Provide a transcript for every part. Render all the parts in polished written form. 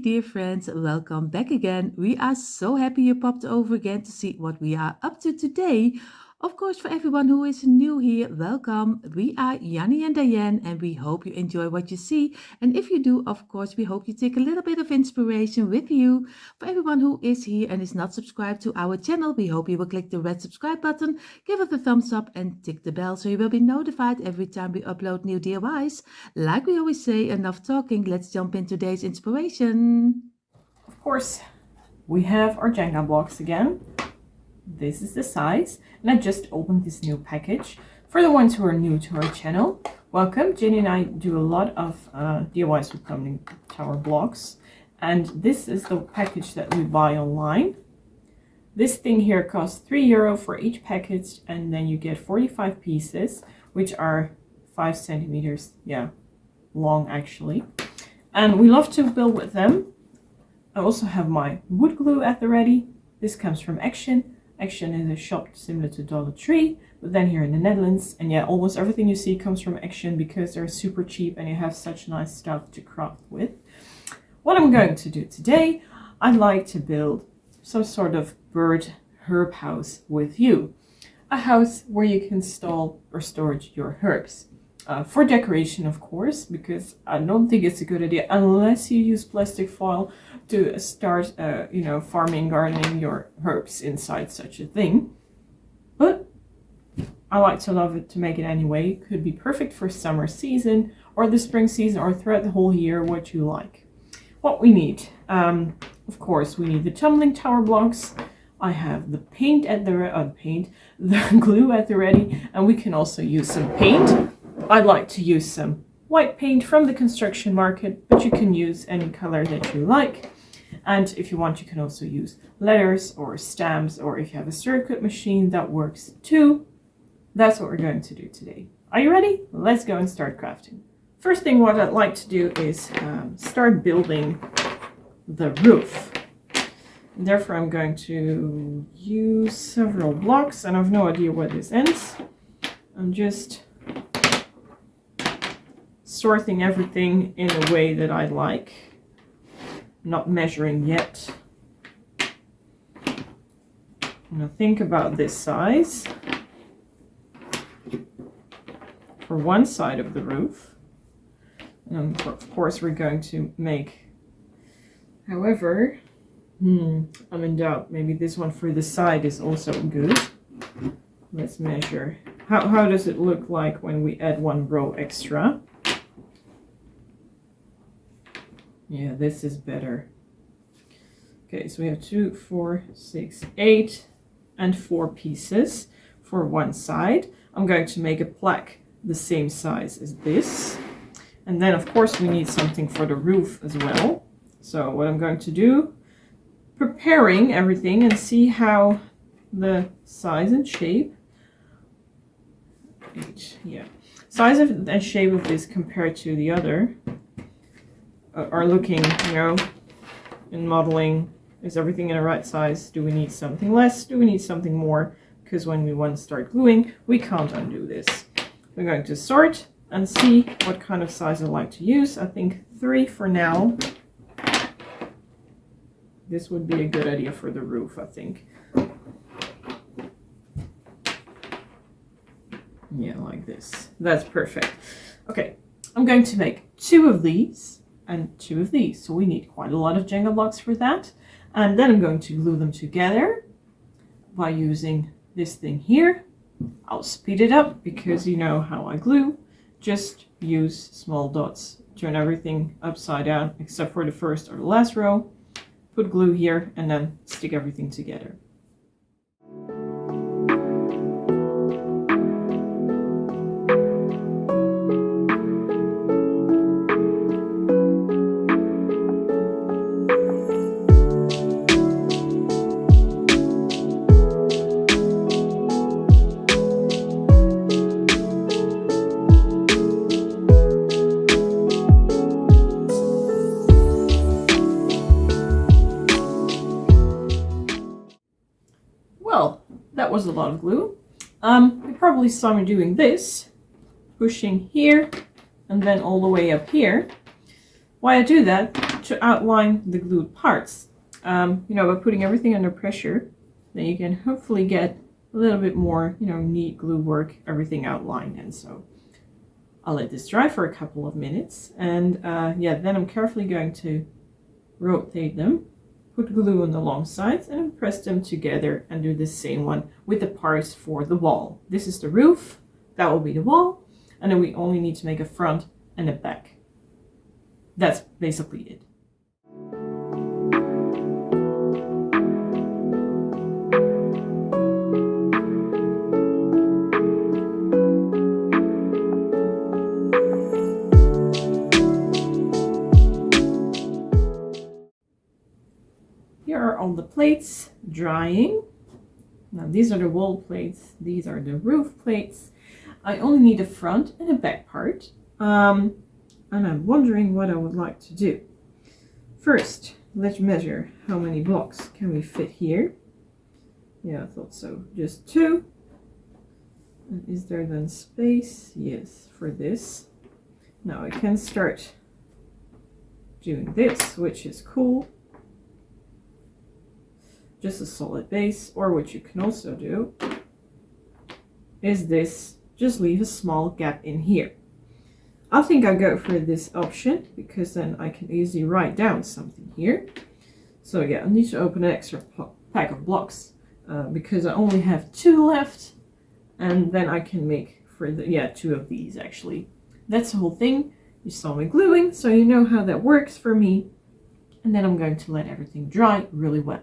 dear friends, welcome back again. We are so happy you popped over again to see what we are up to today. Of course, for everyone who is new here, welcome. We are Janny and Dyanne, and we hope you enjoy what you see. And if you do, of course, we hope you take a little bit of inspiration with you. For everyone who is here and is not subscribed to our channel, we hope you will click the red subscribe button, give it a thumbs up, and tick the bell so you will be notified every time we upload new DIYs. Like we always say, enough talking, let's jump in today's inspiration. Of course, we have our Jenga blocks again. This is the size, and I just opened this new package. For the ones who are new to our channel, welcome. Jenny and I do a lot of DIYs with tumbling tower blocks, and this is the package that we buy online. This thing here costs €3 for each package, and then you get 45 pieces, which are 5 centimeters, long actually. And we love to build with them. I also have my wood glue at the ready. This comes from Action. Action is a shop similar to Dollar Tree, but then here in the Netherlands. And yeah, almost everything you see comes from Action because they're super cheap and you have such nice stuff to craft with. What I'm going to do today, I'd like to build some sort of bird herb house with you. A house where you can install or store your herbs. For decoration, of course, because I don't think it's a good idea unless you use plastic foil to start, farming, gardening your herbs inside such a thing. But I like to love it to make it anyway. Could be perfect for summer season or the spring season or throughout the whole year, what you like. What we need, of course, we need the tumbling tower blocks. I have the paint at the glue at the ready, and we can also use some paint. I'd like to use some white paint from the construction market, but you can use any color that you like. And if you want, you can also use letters or stamps, or if you have a circuit machine, that works too. That's what we're going to do today. Are you ready? Let's go and start crafting. First thing what I'd like to do is start building the roof. And therefore I'm going to use several blocks, and I have no idea where this ends. I'm just sorting everything in a way that I like, not measuring yet. Now think about this size for one side of the roof, and of course we're going to make, however, I'm in doubt, maybe this one for the side is also good. Let's measure. How does it look like when we add one row extra? Yeah, this is better. Okay, so we have 2, 4, 6, 8, and 4 pieces for one side. I'm going to make a plaque the same size as this. And then, of course, we need something for the roof as well. So what I'm going to do, preparing everything and see how the size and shape, size and shape of this compared to the other are looking, in modeling. Is everything in the right size? Do we need something less? Do we need something more? Because when we want to start gluing, we can't undo this. We're going to sort and see what kind of size I like to use. I think 3 for now. This would be a good idea for the roof, I think. Yeah, like this. That's perfect. Okay, I'm going to make 2 of these and 2 of these. So we need quite a lot of Jenga blocks for that. And then I'm going to glue them together by using this thing here. I'll speed it up because you know how I glue. Just use small dots. Turn everything upside down except for the first or the last row. Put glue here and then stick everything together. That was a lot of glue. You probably saw me doing this, pushing here and then all the way up here. Why I do that to outline the glued parts. By putting everything under pressure, then you can hopefully get a little bit more, neat glue work, everything outlined. And so I'll let this dry for a couple of minutes. And then I'm carefully going to rotate them, put glue on the long sides, and then press them together and do the same one with the parts for the wall. This is the roof, that will be the wall, and then we only need to make a front and a back. That's basically it. Here are all the plates drying. Now these are the wall plates, these are the roof plates. I only need a front and a back part. And I'm wondering what I would like to do. First, let's measure how many blocks can we fit here. Yeah, I thought so. Just 2. And is there then space? Yes, for this. Now I can start doing this, which is cool. Just a solid base, or what you can also do is this, just leave a small gap in here. I think I go for this option because then I can easily write down something here. So yeah, I need to open an extra pack of blocks because I only have 2 left, and then I can make for the 2 of these actually. That's the whole thing. You saw me gluing, so you know how that works for me. And then I'm going to let everything dry really well.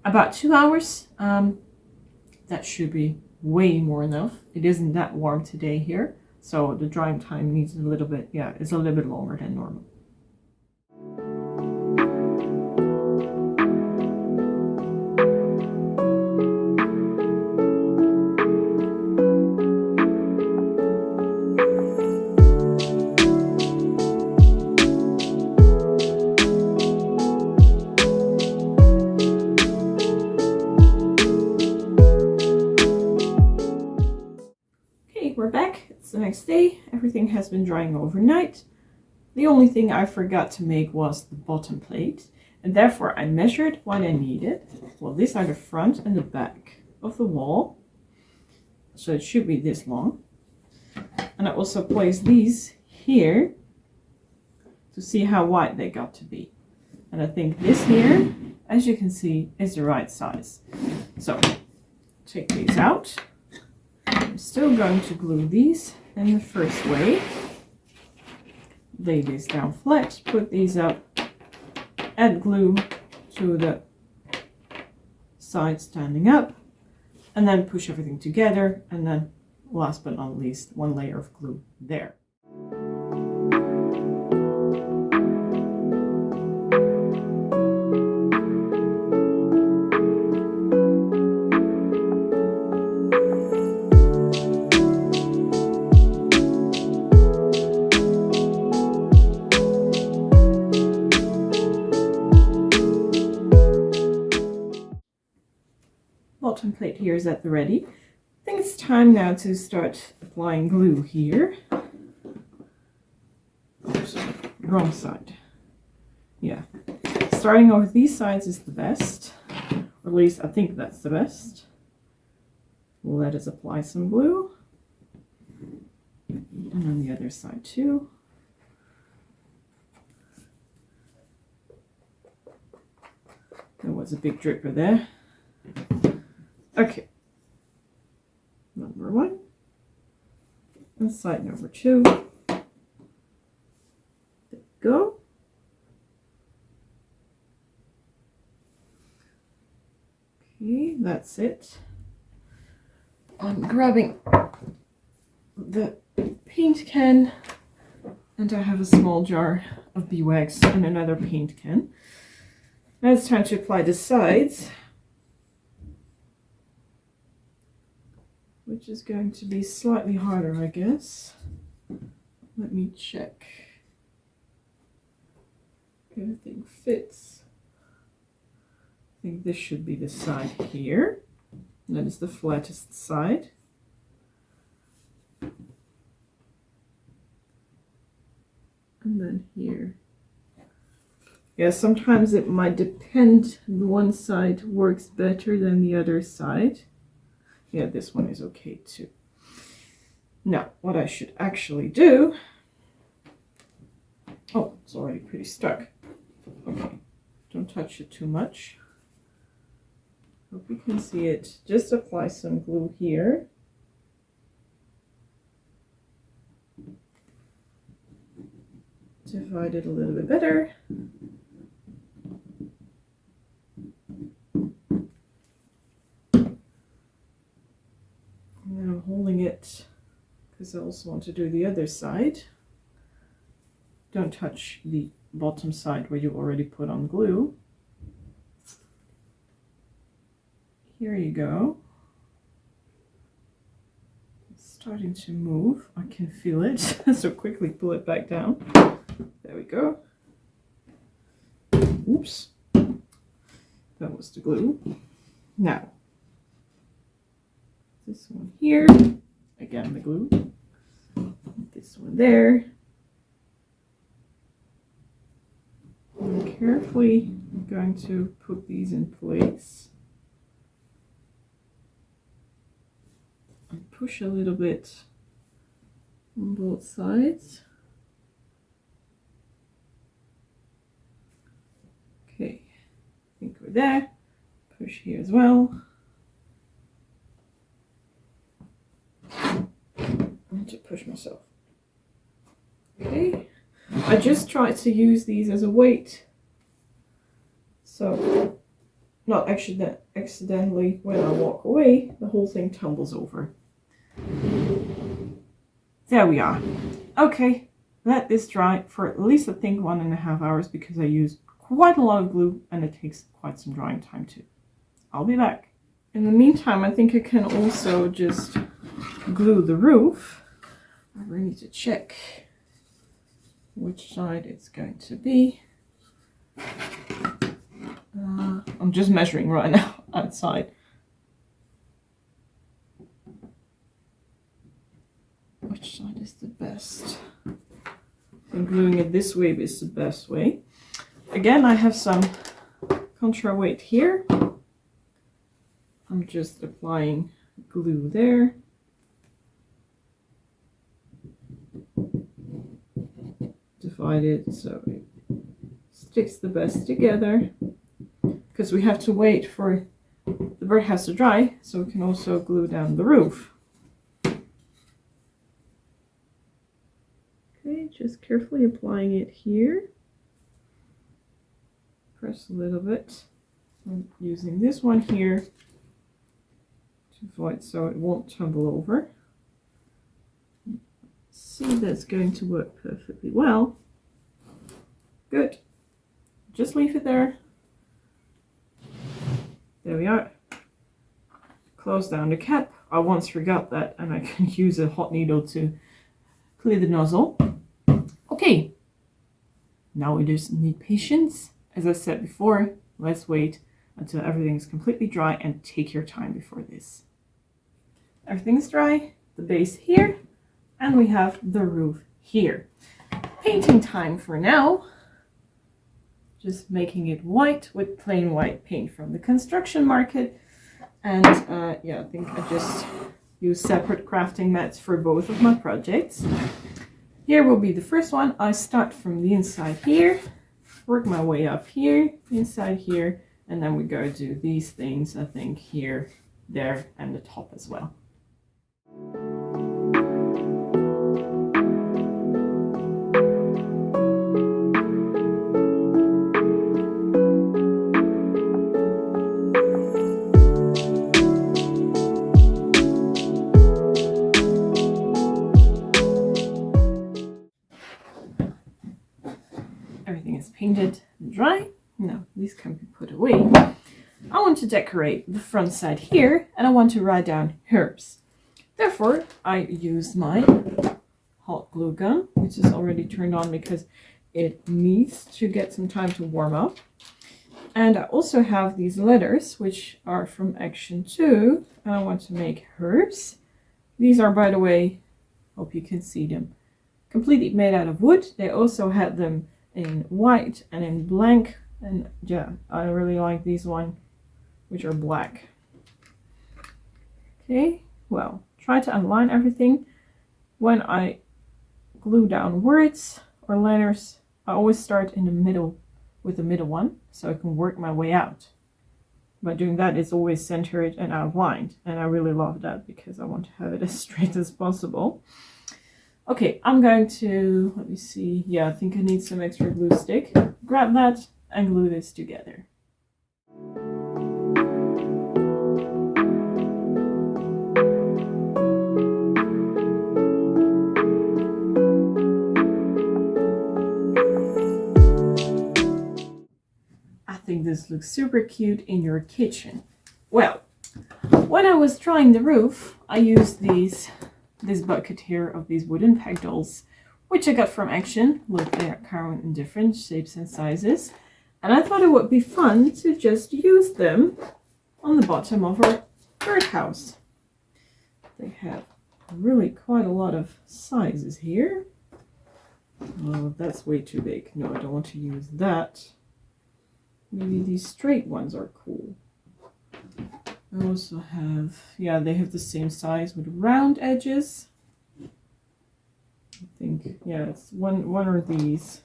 About 2 hours. That should be way more enough. It isn't that warm today here, so the drying time needs a little bit, it's a little bit longer than normal. We're back. It's the next day. Everything has been drying overnight. The only thing I forgot to make was the bottom plate, and therefore I measured what I needed. Well, these are the front and the back of the wall, so it should be this long. And I also placed these here to see how wide they got to be. And I think this here, as you can see, is the right size. So take these out. I'm still going to glue these in the first way. Lay these down flat, put these up, add glue to the side standing up, and then push everything together, and then last but not least, 1 layer of glue there. Bottom plate here is at the ready. I think it's time now to start applying glue here. Oops, wrong side. Yeah, starting over these sides is the best, or at least I think that's the best. Let us apply some glue, and on the other side too. There was a big dripper there. Okay, number 1 and side number 2. There we go. Okay, that's it. I'm grabbing the paint can, and I have a small jar of beeswax and another paint can. Now it's time to apply the sides, which is going to be slightly harder, I guess. Let me check. Everything fits. I think this should be the side here. That is the flattest side. And then here Yeah, sometimes it might depend. One side works better than the other side. Yeah, this one is okay too. Now, what I should actually do... Oh, it's already pretty stuck. Okay, don't touch it too much. Hope you can see it. Just apply some glue here. Divide it a little bit better. And then I'm holding it because I also want to do the other side. Don't touch the bottom side where you already put on glue. Here you go. It's starting to move. I can feel it. So quickly pull it back down. There we go. Oops. That was the glue. Now, this one here. Again, the glue. This one there. I'm carefully going to put these in place. And push a little bit on both sides. Okay, I think we're there. Push here as well. I need to push myself. Okay, I just try to use these as a weight, so not accidentally when I walk away, the whole thing tumbles over. There we are. Okay, let this dry for at least I think 1.5 hours because I use quite a lot of glue and it takes quite some drying time too. I'll be back. In the meantime, I think I can also just glue the roof. I really need to check which side it's going to be. I'm just measuring right now outside. Which side is the best? I think gluing it this way is the best way. Again, I have some contra weight here. I'm just applying glue there. Divide it so it sticks the best together. Because we have to wait for the birdhouse to dry, so we can also glue down the roof. Okay, just carefully applying it here. Press a little bit. I'm using this one here to avoid so it won't tumble over. See, that's going to work perfectly well. Good. Just leave it there. There we are. Close down the cap. I once forgot that and I can use a hot needle to clear the nozzle. Okay. Now we just need patience. As I said before, let's wait until everything is completely dry and take your time before this. Everything's dry. The base here. And we have the roof here. Painting time for now. Just making it white with plain white paint from the construction market. And yeah, I think I just use separate crafting mats for both of my projects. Here will be the first one. I start from the inside here, work my way up here, inside here, and then we go do these things, I think, here, there, and the top as well. Everything is painted and dry. Now these can be put away. I want to decorate the front side here and I want to write down herbs. Therefore, I use my hot glue gun, which is already turned on because it needs to get some time to warm up. And I also have these letters, which are from Action 2, and I want to make herbs. These are, by the way, hope you can see them, completely made out of wood. They also had them in white and in blank. And yeah, I really like these one, which are black. Okay, well, try to align everything. When I glue down words or letters, I always start in the middle with the middle one, so I can work my way out. By doing that, it's always centered and outlined, and I really love that because I want to have it as straight as possible. Okay, I'm going to, let me see, yeah, I think I need some extra glue stick. Grab that and glue this together. I think this looks super cute in your kitchen. Well, when I was trying the roof, I used this bucket here of these wooden peg dolls, which I got from Action. Look, they come in different shapes and sizes. And I thought it would be fun to just use them on the bottom of our birdhouse. They have really quite a lot of sizes here. Oh, that's way too big. No, I don't want to use that. Maybe these straight ones are cool. I also have, yeah, they have the same size with round edges. I think, yeah, it's one or these.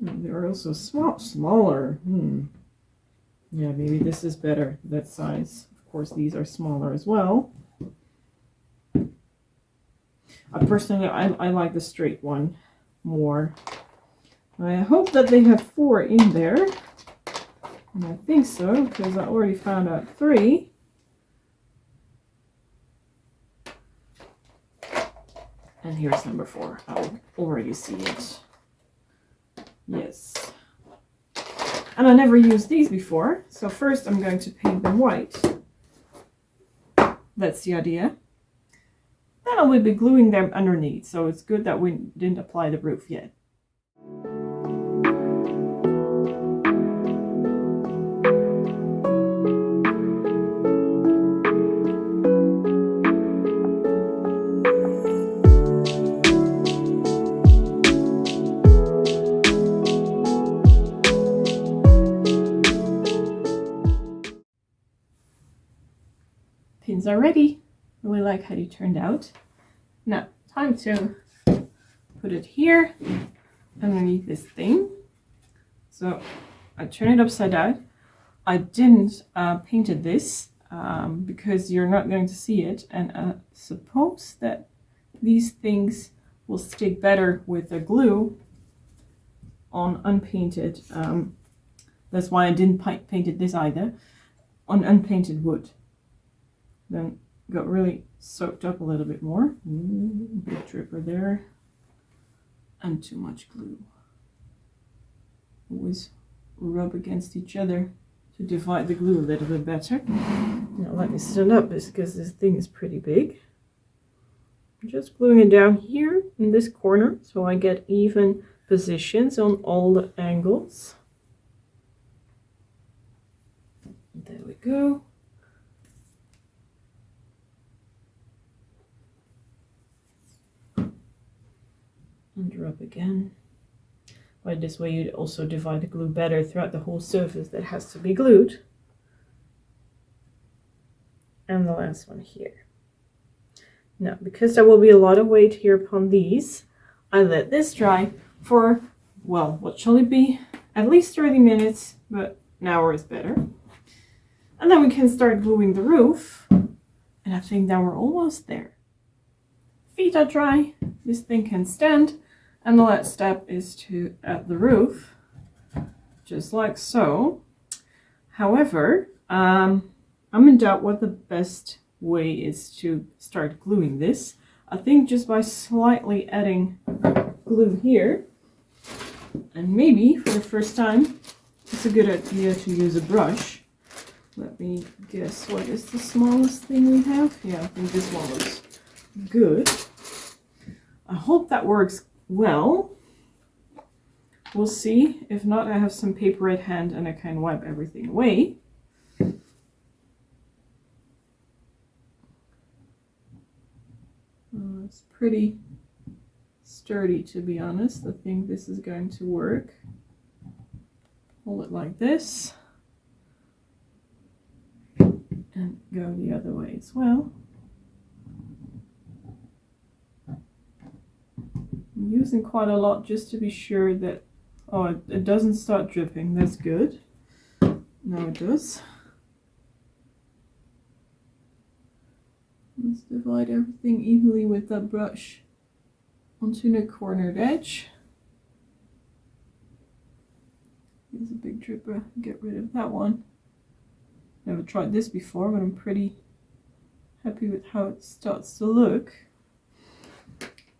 They're also smaller. Yeah, maybe this is better, that size. Of course, these are smaller as well. Personally, I like the straight one more. I hope that they have 4 in there. And I think so, because I already found out 3. And here's number 4. I already see it. Yes. And I never used these before, so first I'm going to paint them white. That's the idea. Then I will be gluing them underneath, so it's good that we didn't apply the roof yet. Pins are ready. Really like how they turned out. Now, time to put it here underneath this thing. So I turn it upside down. I didn't painted this because you're not going to see it, and I suppose that these things will stick better with the glue on unpainted. That's why I didn't painted this either, on unpainted wood. Then got really soaked up a little bit more. Big dripper there. And too much glue. Always rub against each other to divide the glue a little bit better. Now let me stand up because this thing is pretty big. I'm just gluing it down here in this corner so I get even positions on all the angles. There we go. And rub again. By this way you also divide the glue better throughout the whole surface that has to be glued. And the last one here. Now, because there will be a lot of weight here upon these, I let this dry for, well, what shall it be? At least 30 minutes, but an hour is better. And then we can start gluing the roof. And I think that we're almost there. Feet are dry, this thing can stand. And the last step is to add the roof, just like so. However, I'm in doubt what the best way is to start gluing this. I think just by slightly adding glue here, and maybe for the first time, it's a good idea to use a brush. Let me guess, what is the smallest thing we have? Yeah, I think this one looks good. I hope that works well. We'll see. If not, I have some paper at hand and I can wipe everything away. It's pretty sturdy, to be honest. I think this is going to work. Hold it like this. And go the other way as well. I'm using quite a lot just to be sure that, oh, it doesn't start dripping. That's good. Now it does. Let's divide everything evenly with that brush onto the cornered edge. Here's a big dripper. Get rid of that one. Never tried this before, but I'm pretty happy with how it starts to look.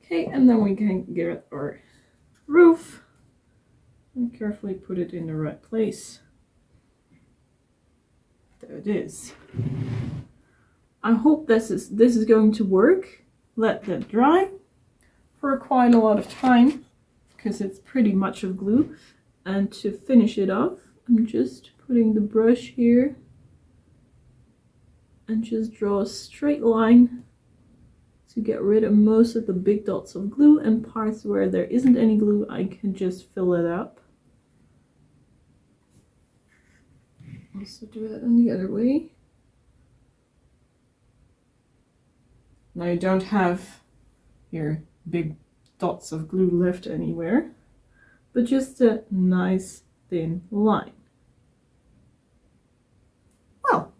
Okay, and then we can get our roof and carefully put it in the right place. There it is. I hope this is going to work. Let that dry for quite a lot of time because it's pretty much of glue. And to finish it off, I'm just putting the brush here and just draw a straight line to get rid of most of the big dots of glue, and parts where there isn't any glue I can just fill it up. Also do it on the other way. Now you don't have your big dots of glue left anywhere, but just a nice thin line. Well,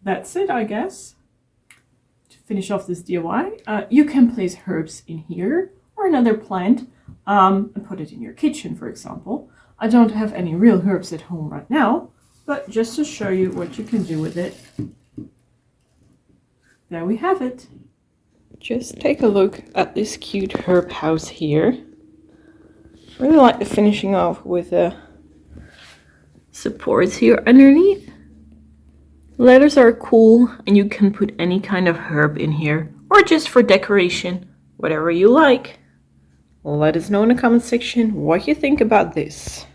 that's it, I guess. To finish off this DIY, you can place herbs in here or another plant and put it in your kitchen, for example. I don't have any real herbs at home right now, but just to show you what you can do with it, there we have it. Just take a look at this cute herb house here. Really like the finishing off with the supports here underneath. Letters are cool, and you can put any kind of herb in here, or just for decoration, whatever you like. Let us know in the comment section what you think about this.